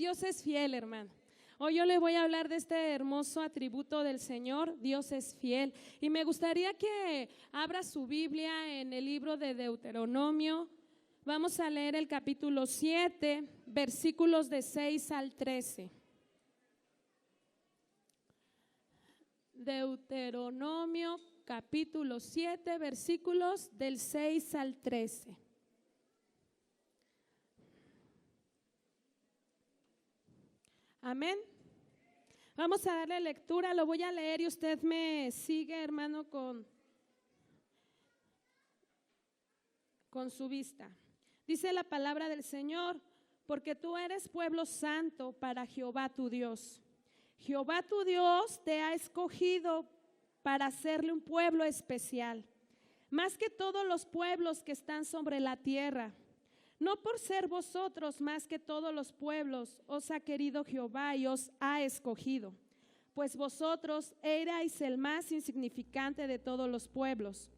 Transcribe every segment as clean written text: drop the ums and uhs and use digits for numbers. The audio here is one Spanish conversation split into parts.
Dios es fiel, hermano. Hoy yo le voy a hablar de este hermoso atributo del Señor, Dios es fiel. Y me gustaría que abra su Biblia en el libro de Deuteronomio. Vamos a leer el capítulo 7, versículos de 6 al 13. Deuteronomio capítulo 7, versículos del 6 al 13. Amén. Vamos a darle lectura, lo voy a leer y usted me sigue, hermano, con su vista. Dice la palabra del Señor: porque tú eres pueblo santo para Jehová tu Dios. Jehová tu Dios te ha escogido para hacerle un pueblo especial, más que todos los pueblos que están sobre la tierra. No por ser vosotros más que todos los pueblos os ha querido Jehová y os ha escogido, pues vosotros erais el más insignificante de todos los pueblos,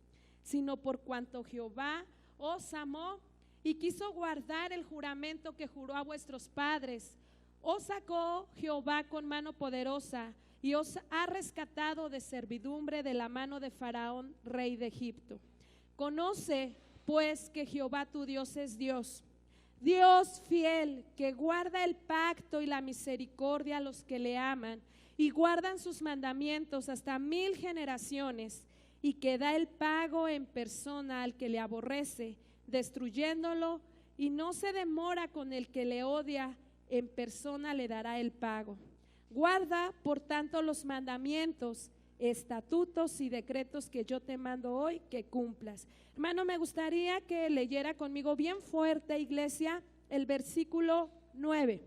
sino por cuanto Jehová os amó y quiso guardar el juramento que juró a vuestros padres. Os sacó Jehová con mano poderosa y os ha rescatado de servidumbre de la mano de Faraón, rey de Egipto. Conoce pues que Jehová tu Dios es Dios, Dios fiel, que guarda el pacto y la misericordia a los que le aman y guardan sus mandamientos hasta 1000 generaciones, y que da el pago en persona al que le aborrece, destruyéndolo, y no se demora con el que le odia, en persona le dará el pago. Guarda, por tanto, los mandamientos, estatutos y decretos que yo te mando hoy, que cumplas. Hermano, me gustaría que leyera conmigo bien fuerte, iglesia, el versículo 9.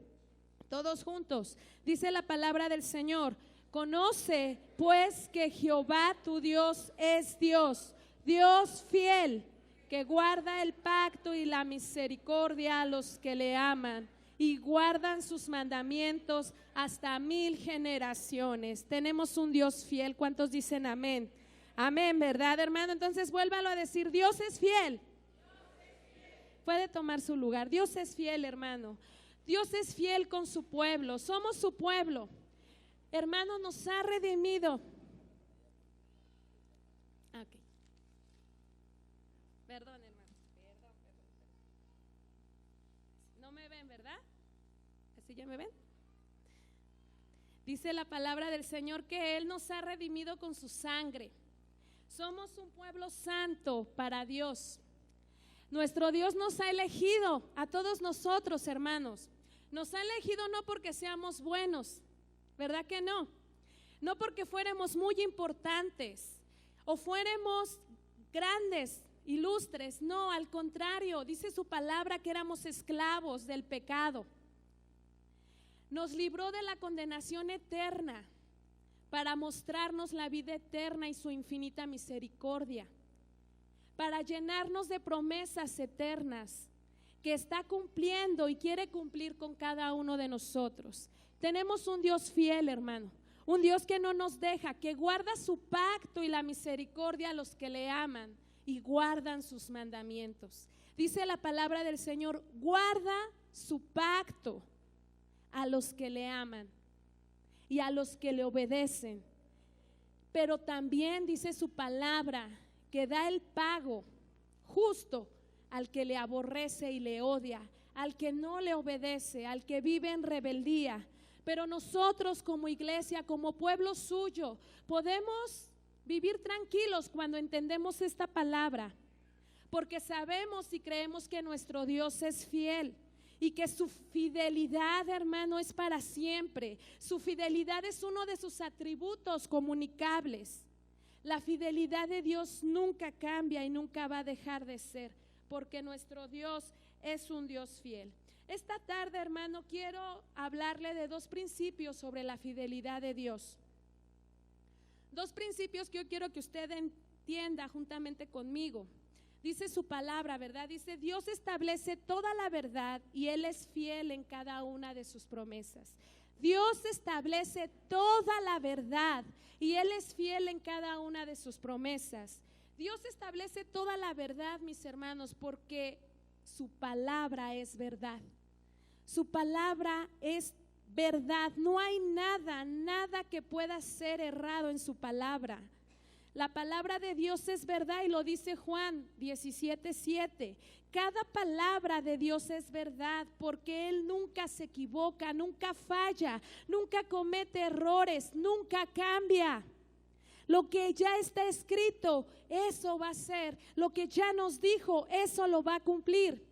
Todos juntos. Dice la palabra del Señor: conoce pues que Jehová tu Dios es Dios, Dios fiel, que guarda el pacto y la misericordia a los que le aman y guardan sus mandamientos hasta 1000 generaciones. Tenemos un Dios fiel. ¿Cuántos dicen amén? Amén, ¿verdad, hermano? Entonces vuélvalo a decir: Dios es fiel. Puede tomar su lugar. Dios es fiel, hermano. Dios es fiel con su pueblo. Somos su pueblo. Hermano, nos ha redimido. Okay. Perdón, hermano. Perdón. No me ven, ¿verdad? ¿Así ya me ven? Dice la palabra del Señor que Él nos ha redimido con su sangre. Somos un pueblo santo para Dios. Nuestro Dios nos ha elegido a todos nosotros, hermanos. Nos ha elegido no porque seamos buenos, ¿verdad que no? No porque fuéramos muy importantes o fuéramos grandes, ilustres. No, al contrario, dice su palabra que éramos esclavos del pecado. Nos libró de la condenación eterna para mostrarnos la vida eterna y su infinita misericordia, para llenarnos de promesas eternas que está cumpliendo y quiere cumplir con cada uno de nosotros. Tenemos un Dios fiel, hermano, un Dios que no nos deja, que guarda su pacto y la misericordia a los que le aman y guardan sus mandamientos. Dice la palabra del Señor: guarda su pacto a los que le aman y a los que le obedecen. Pero también dice su palabra que da el pago justo al que le aborrece y le odia, al que no le obedece, al que vive en rebeldía. Pero nosotros como iglesia, como pueblo suyo, podemos vivir tranquilos cuando entendemos esta palabra, porque sabemos y creemos que nuestro Dios es fiel y que su fidelidad, hermano, es para siempre. Su fidelidad es uno de sus atributos comunicables. La fidelidad de Dios nunca cambia y nunca va a dejar de ser, porque nuestro Dios es un Dios fiel. Esta tarde, hermano, quiero hablarle de 2 principios sobre la fidelidad de Dios. 2 principios que yo quiero que usted entienda juntamente conmigo. Dice su palabra, ¿verdad? Dice: Dios establece toda la verdad y Él es fiel en cada una de sus promesas. Dios establece toda la verdad y Él es fiel en cada una de sus promesas. Dios establece toda la verdad, mis hermanos, porque su palabra es verdad. Su palabra es verdad. No hay nada que pueda ser errado en su palabra. La palabra de Dios es verdad y lo dice Juan 17:7. Cada palabra de Dios es verdad porque Él nunca se equivoca, nunca falla, nunca comete errores, nunca cambia. Lo que ya está escrito, eso va a ser. Lo que ya nos dijo, eso lo va a cumplir.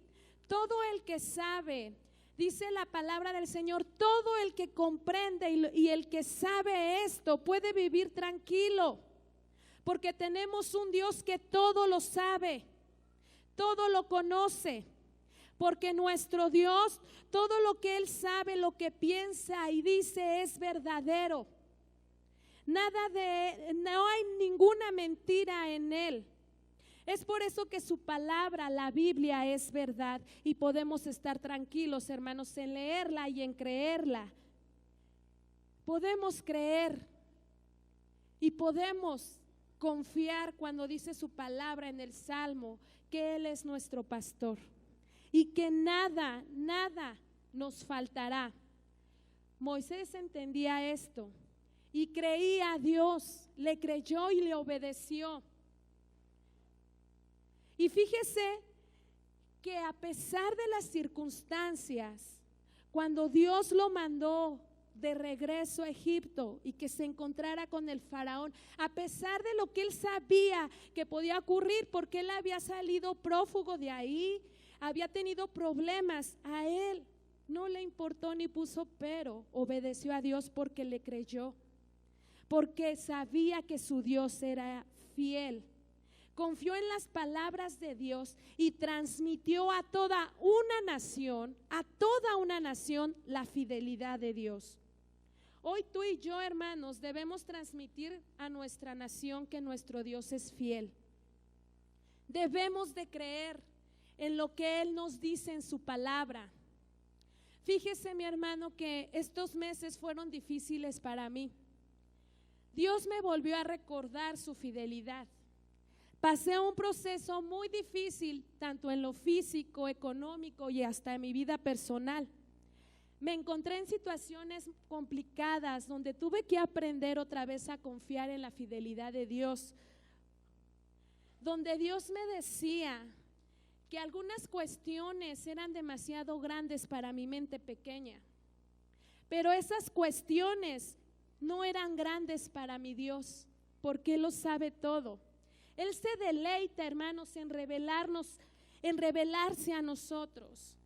Todo el que sabe, dice la palabra del Señor, todo el que comprende y el que sabe esto puede vivir tranquilo. Porque tenemos un Dios que todo lo sabe, todo lo conoce. Porque nuestro Dios, todo lo que Él sabe, lo que piensa y dice es verdadero. No hay ninguna mentira en Él. Es por eso que su palabra, la Biblia, es verdad. Y podemos estar tranquilos, hermanos, en leerla y en creerla. Podemos creer y podemos confiar cuando dice su palabra en el Salmo que Él es nuestro pastor y que nada nos faltará. Moisés entendía esto y creía a Dios, le creyó y le obedeció. Y fíjese que a pesar de las circunstancias, cuando Dios lo mandó de regreso a Egipto y que se encontrara con el faraón, a pesar de lo que él sabía que podía ocurrir, porque él había salido prófugo de ahí, había tenido problemas, a él no le importó ni puso pero, obedeció a Dios porque le creyó, porque sabía que su Dios era fiel. Confió en las palabras de Dios y transmitió a toda una nación, la fidelidad de Dios. Hoy tú y yo, hermanos, debemos transmitir a nuestra nación que nuestro Dios es fiel. Debemos de creer en lo que Él nos dice en su palabra. Fíjese, mi hermano, que estos meses fueron difíciles para mí. Dios me volvió a recordar su fidelidad. Pasé un proceso muy difícil, tanto en lo físico, económico y hasta en mi vida personal. Me encontré en situaciones complicadas donde tuve que aprender otra vez a confiar en la fidelidad de Dios. Donde Dios me decía que algunas cuestiones eran demasiado grandes para mi mente pequeña. Pero esas cuestiones no eran grandes para mi Dios, porque Él lo sabe todo. Él se deleita, hermanos, en revelarse a nosotros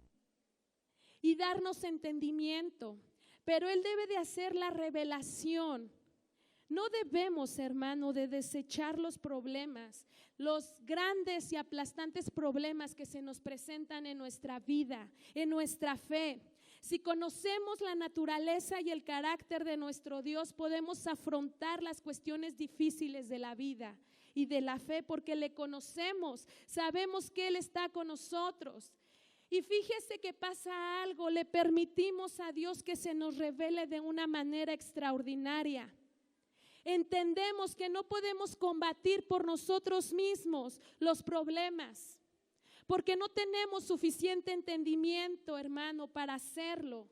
y darnos entendimiento, pero Él debe de hacer la revelación. No debemos, hermano, de desechar los problemas, los grandes y aplastantes problemas que se nos presentan en nuestra vida, en nuestra fe. Si conocemos la naturaleza y el carácter de nuestro Dios, podemos afrontar las cuestiones difíciles de la vida y de la fe, porque le conocemos, sabemos que Él está con nosotros. Y fíjese que pasa algo, le permitimos a Dios que se nos revele de una manera extraordinaria. Entendemos que no podemos combatir por nosotros mismos los problemas, porque no tenemos suficiente entendimiento, hermano, para hacerlo.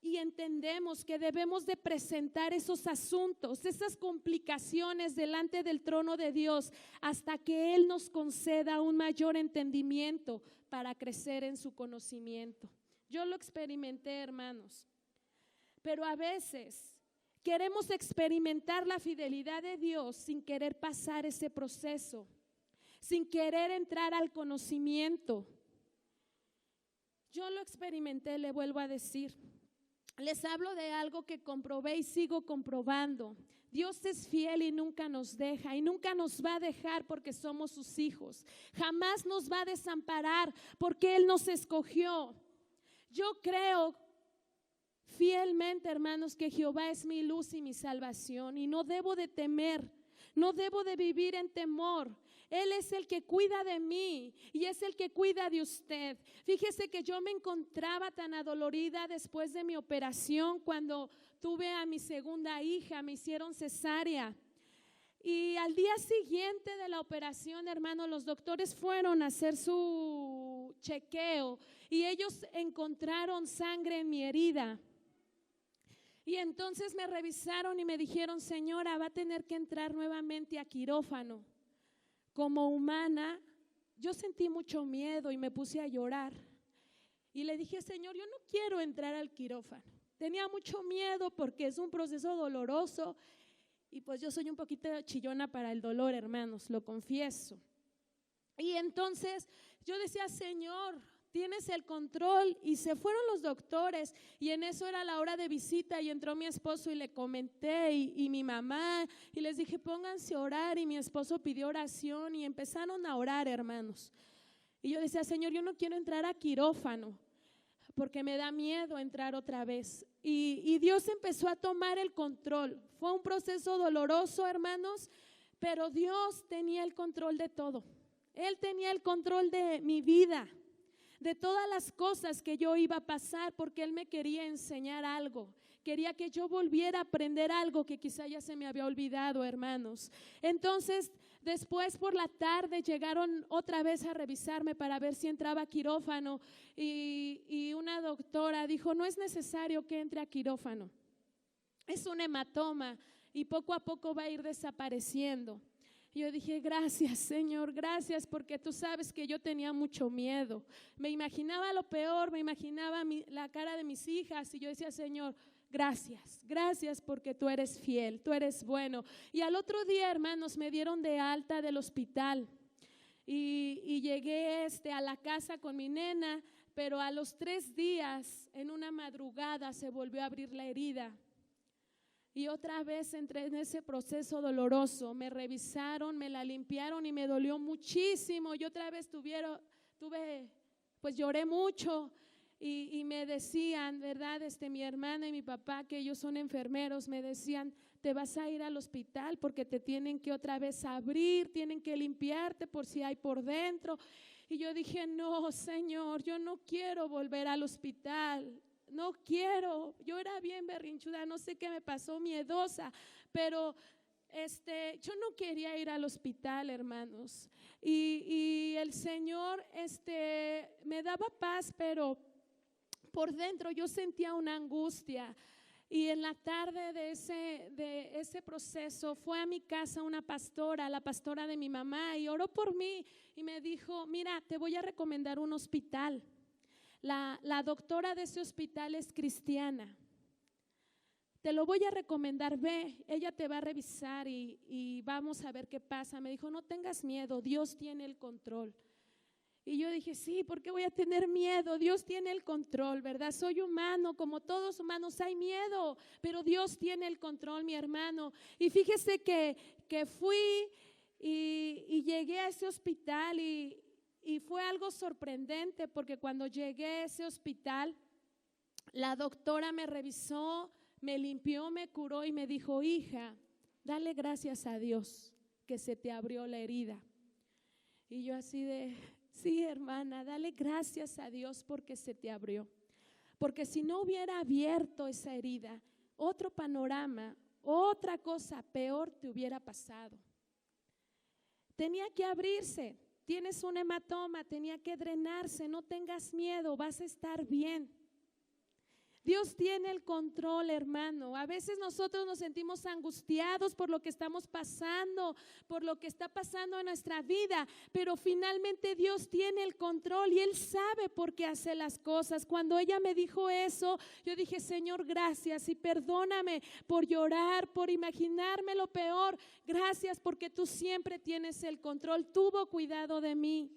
Y entendemos que debemos de presentar esos asuntos, esas complicaciones delante del trono de Dios hasta que Él nos conceda un mayor entendimiento para crecer en su conocimiento. Yo lo experimenté, hermanos, pero a veces queremos experimentar la fidelidad de Dios sin querer pasar ese proceso, sin querer entrar al conocimiento. Yo lo experimenté, le vuelvo a decir. Les hablo de algo que comprobé y sigo comprobando. Dios es fiel y nunca nos deja y nunca nos va a dejar porque somos sus hijos. Jamás nos va a desamparar porque Él nos escogió. Yo creo fielmente, hermanos, que Jehová es mi luz y mi salvación y no debo de temer, no debo de vivir en temor. Él es el que cuida de mí y es el que cuida de usted. Fíjese que yo me encontraba tan adolorida después de mi operación cuando tuve a mi segunda hija, me hicieron cesárea. Y al día siguiente de la operación, hermano, los doctores fueron a hacer su chequeo y ellos encontraron sangre en mi herida. Y entonces me revisaron y me dijeron: señora, va a tener que entrar nuevamente a quirófano. Como humana, yo sentí mucho miedo y me puse a llorar. Y le dije: Señor, yo no quiero entrar al quirófano. Tenía mucho miedo porque es un proceso doloroso y pues yo soy un poquito chillona para el dolor, hermanos, lo confieso. Y entonces yo decía: Señor, tienes el control. Y se fueron los doctores y en eso era la hora de visita y entró mi esposo y le comenté y mi mamá y les dije: pónganse a orar. Y mi esposo pidió oración y empezaron a orar, hermanos. Y yo decía: Señor, yo no quiero entrar a quirófano porque me da miedo entrar otra vez. Y Dios empezó a tomar el control. Fue un proceso doloroso, hermanos, pero Dios tenía el control de todo. Él tenía el control de mi vida, de todas las cosas que yo iba a pasar, porque Él me quería enseñar algo. Quería que yo volviera a aprender algo que quizá ya se me había olvidado, hermanos. Entonces, después por la tarde llegaron otra vez a revisarme para ver si entraba a quirófano y una doctora dijo: no es necesario que entre a quirófano, es un hematoma y poco a poco va a ir desapareciendo. Y yo dije: gracias, Señor, gracias, porque tú sabes que yo tenía mucho miedo. Me imaginaba lo peor, me imaginaba la cara de mis hijas y yo decía: Señor, gracias, gracias porque tú eres fiel, tú eres bueno. Y al otro día, hermanos, me dieron de alta del hospital y llegué a la casa con mi nena, pero a los 3 días, en una madrugada, se volvió a abrir la herida. Y otra vez entré en ese proceso doloroso. Me revisaron, me la limpiaron y me dolió muchísimo. Y otra vez pues lloré mucho y me decían, ¿verdad? Mi hermana y mi papá, que ellos son enfermeros, me decían: te vas a ir al hospital porque te tienen que otra vez abrir, tienen que limpiarte por si hay por dentro. Y yo dije: no, Señor, yo no quiero volver al hospital. No quiero, yo era bien berrinchuda, no sé qué me pasó, miedosa, pero yo no quería ir al hospital, hermanos. Y el Señor me daba paz, pero por dentro yo sentía una angustia. Y en la tarde de ese proceso fue a mi casa una pastora, la pastora de mi mamá, y oró por mí y me dijo: mira, te voy a recomendar un hospital. La doctora de ese hospital es cristiana. Te lo voy a recomendar, ve, ella te va a revisar y vamos a ver qué pasa. Me dijo: no tengas miedo, Dios tiene el control. Y yo dije: sí, ¿por qué voy a tener miedo? Dios tiene el control, ¿verdad? Soy humano, como todos humanos hay miedo, pero Dios tiene el control, mi hermano. Y fíjese que fui y llegué a ese hospital y fue algo sorprendente, porque cuando llegué a ese hospital, la doctora me revisó, me limpió, me curó y me dijo: hija, dale gracias a Dios que se te abrió la herida. Y yo así de: sí, hermana, dale gracias a Dios porque se te abrió. Porque si no hubiera abierto esa herida, otro panorama, otra cosa peor te hubiera pasado. Tenía que abrirse. Tienes un hematoma, tenía que drenarse. No tengas miedo, vas a estar bien. Dios tiene el control, hermano. A veces nosotros nos sentimos angustiados por lo que estamos pasando, por lo que está pasando en nuestra vida, pero finalmente Dios tiene el control y Él sabe por qué hace las cosas. Cuando ella me dijo eso, yo dije: Señor, gracias y perdóname por llorar, por imaginarme lo peor. Gracias porque tú siempre tienes el control. Tuvo cuidado de mí.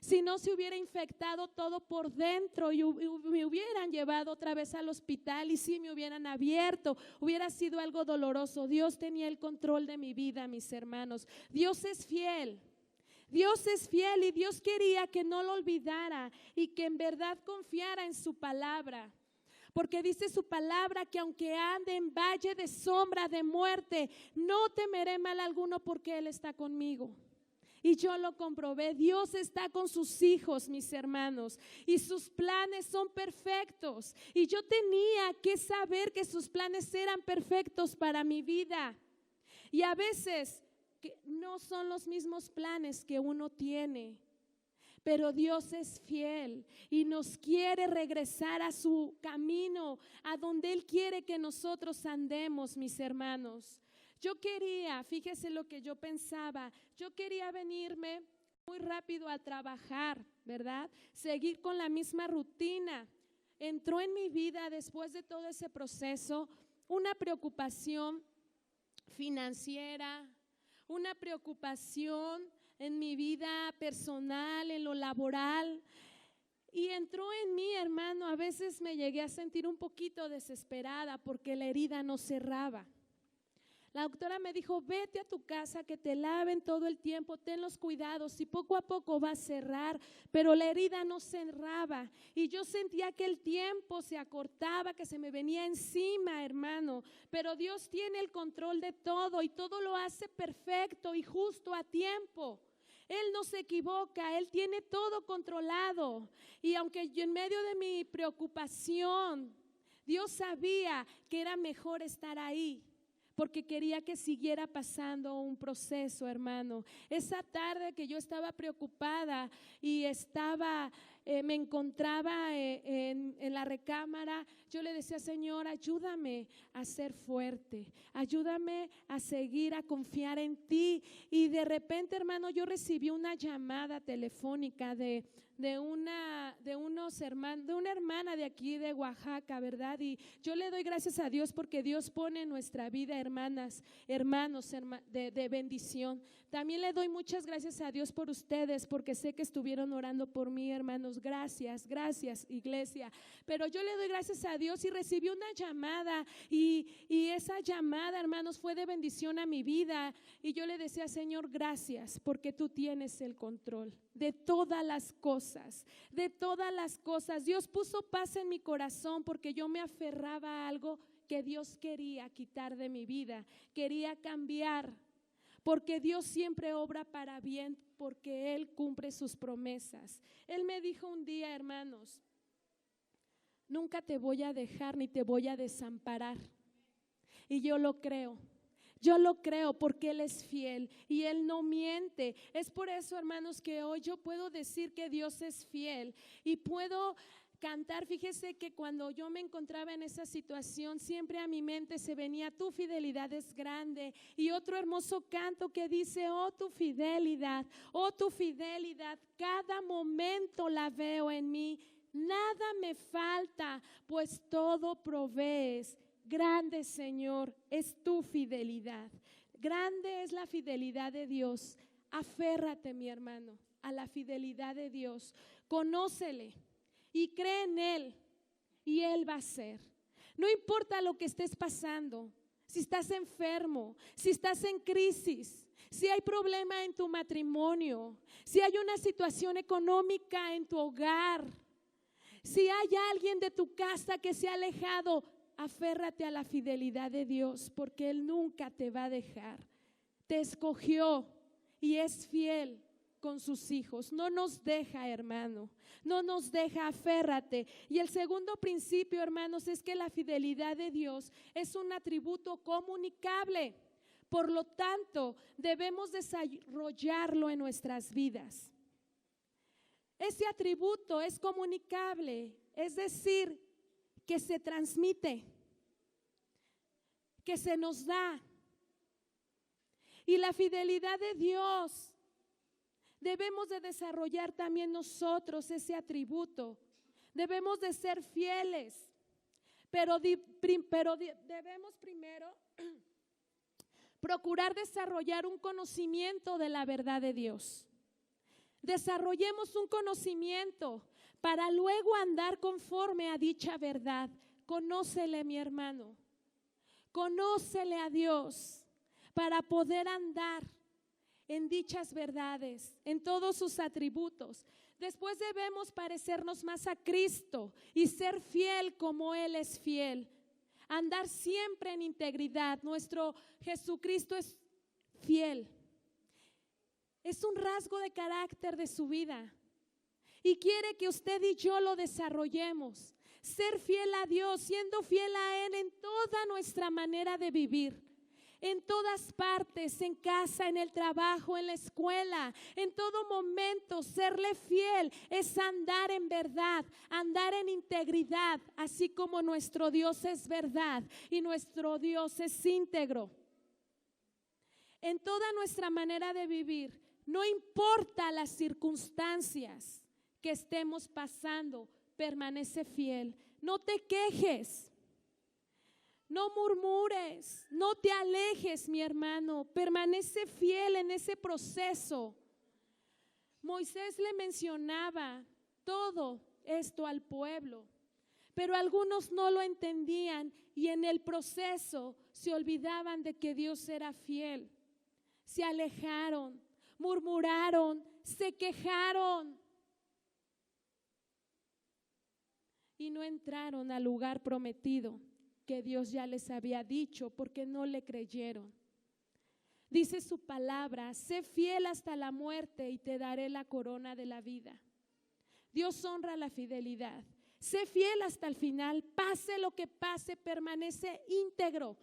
Si no, se hubiera infectado todo por dentro y me hubieran llevado otra vez al hospital y sí me hubieran abierto, hubiera sido algo doloroso. Dios tenía el control de mi vida, mis hermanos. Dios es fiel. Dios es fiel y Dios quería que no lo olvidara y que en verdad confiara en su palabra. Porque dice su palabra que aunque ande en valle de sombra de muerte, no temeré mal alguno porque Él está conmigo. Y yo lo comprobé. Dios está con sus hijos, mis hermanos, y sus planes son perfectos. Y yo tenía que saber que sus planes eran perfectos para mi vida. Y a veces no son los mismos planes que uno tiene, Pero Dios es fiel y nos quiere regresar a su camino, a donde Él quiere que nosotros andemos, mis hermanos. Yo quería, fíjese lo que yo pensaba, yo quería venirme muy rápido a trabajar, ¿verdad? Seguir con la misma rutina. Entró en mi vida, después de todo ese proceso, una preocupación financiera, una preocupación en mi vida personal, en lo laboral, y entró en mí, hermano. A veces me llegué a sentir un poquito desesperada porque la herida no cerraba. La doctora me dijo: vete a tu casa, que te laven todo el tiempo, ten los cuidados y poco a poco va a cerrar, pero la herida no cerraba y yo sentía que el tiempo se acortaba, que se me venía encima, hermano. Pero Dios tiene el control de todo y todo lo hace perfecto y justo a tiempo. Él no se equivoca, Él tiene todo controlado. Y aunque yo en medio de mi preocupación, Dios sabía que era mejor estar ahí, porque quería que siguiera pasando un proceso, hermano. Esa tarde que yo estaba preocupada y me encontraba en la recámara, yo le decía: Señor, ayúdame a ser fuerte, ayúdame a seguir, a confiar en ti. Y de repente, hermano, yo recibí una llamada telefónica de una hermana de aquí de Oaxaca, ¿verdad? Y yo le doy gracias a Dios porque Dios pone en nuestra vida hermanos de bendición. También le doy muchas gracias a Dios por ustedes, porque sé que estuvieron orando por mí, hermanos. Gracias, iglesia. Pero yo le doy gracias a Dios y recibí una llamada y esa llamada, hermanos, fue de bendición a mi vida. Y yo le decía: Señor, gracias, porque tú tienes el control de todas las cosas, de todas las cosas. Dios puso paz en mi corazón porque yo me aferraba a algo que Dios quería quitar de mi vida, quería cambiar, porque Dios siempre obra para bien, porque Él cumple sus promesas. Él me dijo un día: hermanos, nunca te voy a dejar ni te voy a desamparar. Y yo lo creo. Yo lo creo porque Él es fiel y Él no miente. Es por eso, hermanos, que hoy yo puedo decir que Dios es fiel y puedo cantar. Fíjese que cuando yo me encontraba en esa situación, siempre a mi mente se venía: tu fidelidad es grande. Y otro hermoso canto que dice: oh tu fidelidad, cada momento la veo en mí. Nada me falta, pues todo provees. Grande, Señor, es tu fidelidad. Grande es la fidelidad de Dios. Aférrate, mi hermano, a la fidelidad de Dios. Conócele y cree en Él y Él va a hacer. No importa lo que estés pasando, si estás enfermo, si estás en crisis, si hay problema en tu matrimonio, si hay una situación económica en tu hogar, si hay alguien de tu casa que se ha alejado, aférrate a la fidelidad de Dios, porque Él nunca te va a dejar. Te escogió y es fiel con sus hijos. No nos deja, hermano, no nos deja. Aférrate. Y el segundo principio, hermanos, es que la fidelidad de Dios es un atributo comunicable. Por lo tanto, debemos desarrollarlo en nuestras vidas. Ese atributo es comunicable, es decir, que se transmite, que se nos da. Y la fidelidad de Dios, debemos de desarrollar también nosotros ese atributo. Debemos de ser fieles, pero debemos primero procurar desarrollar un conocimiento de la verdad de Dios. Desarrollemos un conocimiento para luego andar conforme a dicha verdad. Conócele, mi hermano, conócele a Dios para poder andar en dichas verdades, en todos sus atributos. Después debemos parecernos más a Cristo y ser fiel como Él es fiel. Andar siempre en integridad. Nuestro Jesucristo es fiel. Es un rasgo de carácter de su vida. Y quiere que usted y yo lo desarrollemos. Ser fiel a Dios, siendo fiel a Él en toda nuestra manera de vivir. en todas partes, en casa, en el trabajo, en la escuela, en todo momento. Serle fiel es andar en verdad, andar en integridad, así como nuestro Dios es verdad y nuestro Dios es íntegro. En toda nuestra manera de vivir, no importa las circunstancias que estemos pasando, permanece fiel. No te quejes, no murmures, no te alejes, mi hermano. Permanece fiel en ese proceso. Moisés le mencionaba todo esto al pueblo, pero algunos no lo entendían y en el proceso se olvidaban de que Dios era fiel. Se alejaron, murmuraron, se quejaron y no entraron al lugar prometido que Dios ya les había dicho, porque no le creyeron. Dice su palabra: sé fiel hasta la muerte y te daré la corona de la vida. Dios honra la fidelidad. Sé fiel hasta el final, pase lo que pase, permanece íntegro,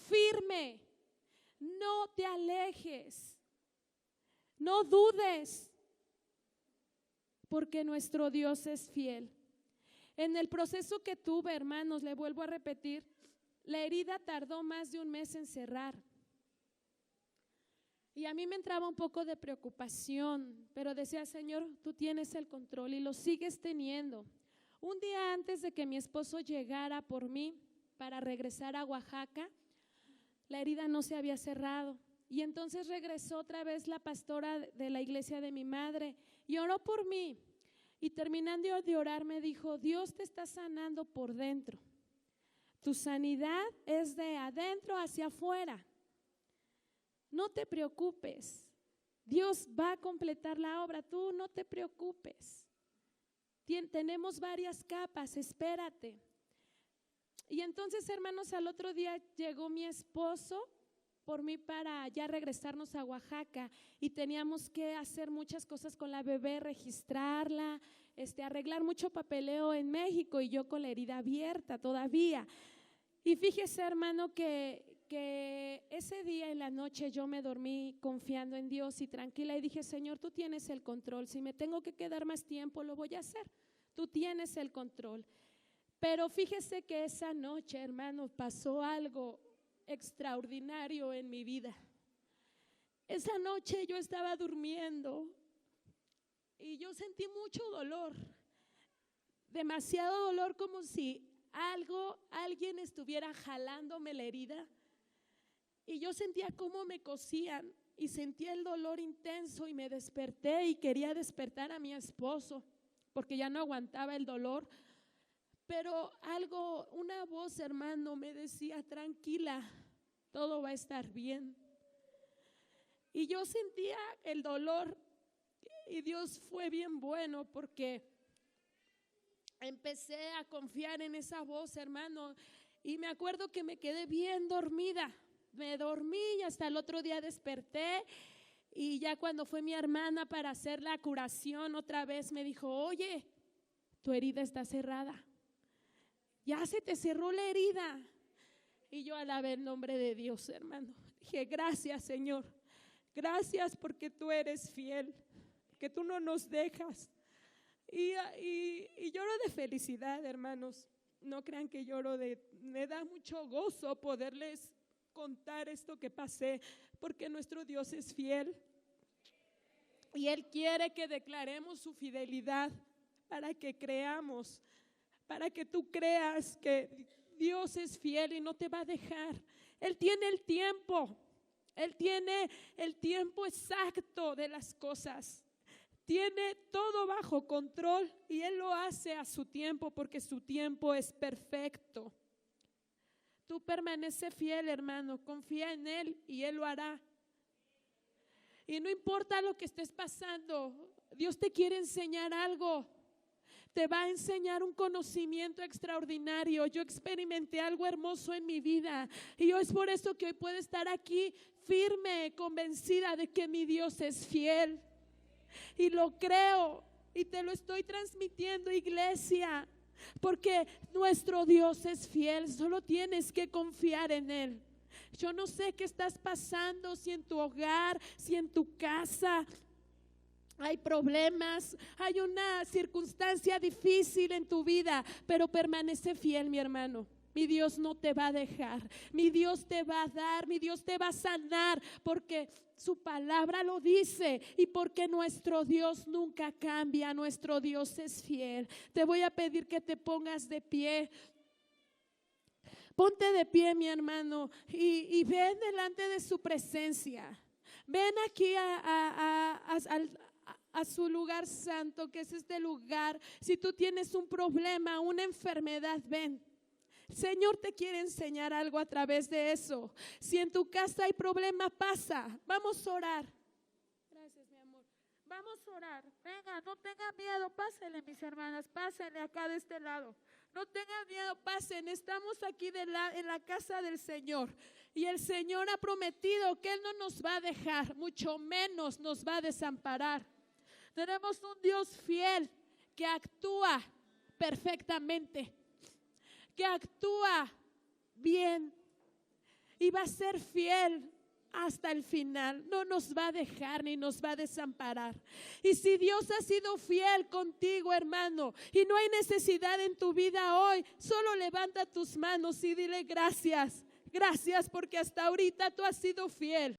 firme. No te alejes, no dudes, porque nuestro Dios es fiel. En el proceso que tuve, hermanos, le vuelvo a repetir, la herida tardó más de un mes en cerrar. Y a mí me entraba un poco de preocupación, pero decía: Señor, tú tienes el control, y lo sigues teniendo. Un día antes de que mi esposo llegara por mí para regresar a Oaxaca, la herida no se había cerrado. Y entonces regresó otra vez la pastora de la iglesia de mi madre y oró por mí. Y terminando de orar me dijo: Dios te está sanando por dentro. Tu sanidad es de adentro hacia afuera. No te preocupes. Dios va a completar la obra. Tú no te preocupes. Tenemos varias capas, espérate. Y entonces, hermanos, al otro día llegó mi esposo por mí para ya regresarnos a Oaxaca, y teníamos que hacer muchas cosas con la bebé, registrarla, arreglar mucho papeleo en México, y yo con la herida abierta todavía. Y fíjese, hermano, que ese día en la noche yo me dormí confiando en Dios y tranquila, y dije: Señor, tú tienes el control. Si me tengo que quedar más tiempo, lo voy a hacer. Tú tienes el control. Pero fíjese que esa noche, hermano, pasó algo extraordinario en mi vida. Esa noche yo estaba durmiendo y yo sentí mucho dolor, demasiado dolor, como si alguien estuviera jalándome la herida, y yo sentía cómo me cosían y sentía el dolor intenso, y me desperté y quería despertar a mi esposo porque ya no aguantaba el dolor. Pero una voz, hermano, me decía: tranquila, todo va a estar bien. Y yo sentía el dolor, y Dios fue bien bueno, porque empecé a confiar en esa voz, hermano. Y me acuerdo que me quedé bien dormida. Me dormí y hasta el otro día desperté. Y ya cuando fue mi hermana para hacer la curación, otra vez me dijo: oye, tu herida está cerrada. Ya se te cerró la herida. Y yo alabé el nombre de Dios, hermano. Dije: gracias, Señor. Gracias porque tú eres fiel, que tú no nos dejas. Y lloro de felicidad, hermanos. No crean que lloro me da mucho gozo poderles contar esto que pasé, porque nuestro Dios es fiel. Y Él quiere que declaremos su fidelidad para que creamos, para que tú creas que Dios es fiel y no te va a dejar. Él tiene el tiempo. Él tiene el tiempo exacto de las cosas. Tiene todo bajo control, y Él lo hace a su tiempo, porque su tiempo es perfecto. Tú permanece fiel, hermano. Confía en Él y Él lo hará. Y no importa lo que estés pasando, Dios te quiere enseñar algo. Te va a enseñar un conocimiento extraordinario. Yo experimenté algo hermoso en mi vida, y es por eso que hoy puedo estar aquí firme, convencida de que mi Dios es fiel. Y lo creo, y te lo estoy transmitiendo, iglesia, porque nuestro Dios es fiel. Solo tienes que confiar en Él. Yo no sé qué estás pasando, si en tu hogar, si en tu casa hay problemas, hay una circunstancia difícil en tu vida, pero permanece fiel, mi hermano. Mi Dios no te va a dejar, mi Dios te va a dar, mi Dios te va a sanar, porque su palabra lo dice y porque nuestro Dios nunca cambia, nuestro Dios es fiel. Te voy a pedir que te pongas de pie. Ponte de pie, mi hermano, y ven delante de su presencia. Ven aquí a su lugar santo, que es este lugar. Si tú tienes un problema, una enfermedad, ven. El Señor te quiere enseñar algo a través de eso. Si en tu casa hay problema, pasa. Vamos a orar. Gracias, mi amor. Vamos a orar. Venga, no tenga miedo. Pásenle, mis hermanas. Pásenle acá de este lado. No tengan miedo, pasen. Estamos aquí en la casa del Señor. Y el Señor ha prometido que Él no nos va a dejar, mucho menos nos va a desamparar. Tenemos un Dios fiel que actúa perfectamente, que actúa bien y va a ser fiel hasta el final. No nos va a dejar ni nos va a desamparar. Y si Dios ha sido fiel contigo, hermano, y no hay necesidad en tu vida hoy, solo levanta tus manos y dile gracias. Gracias porque hasta ahorita tú has sido fiel.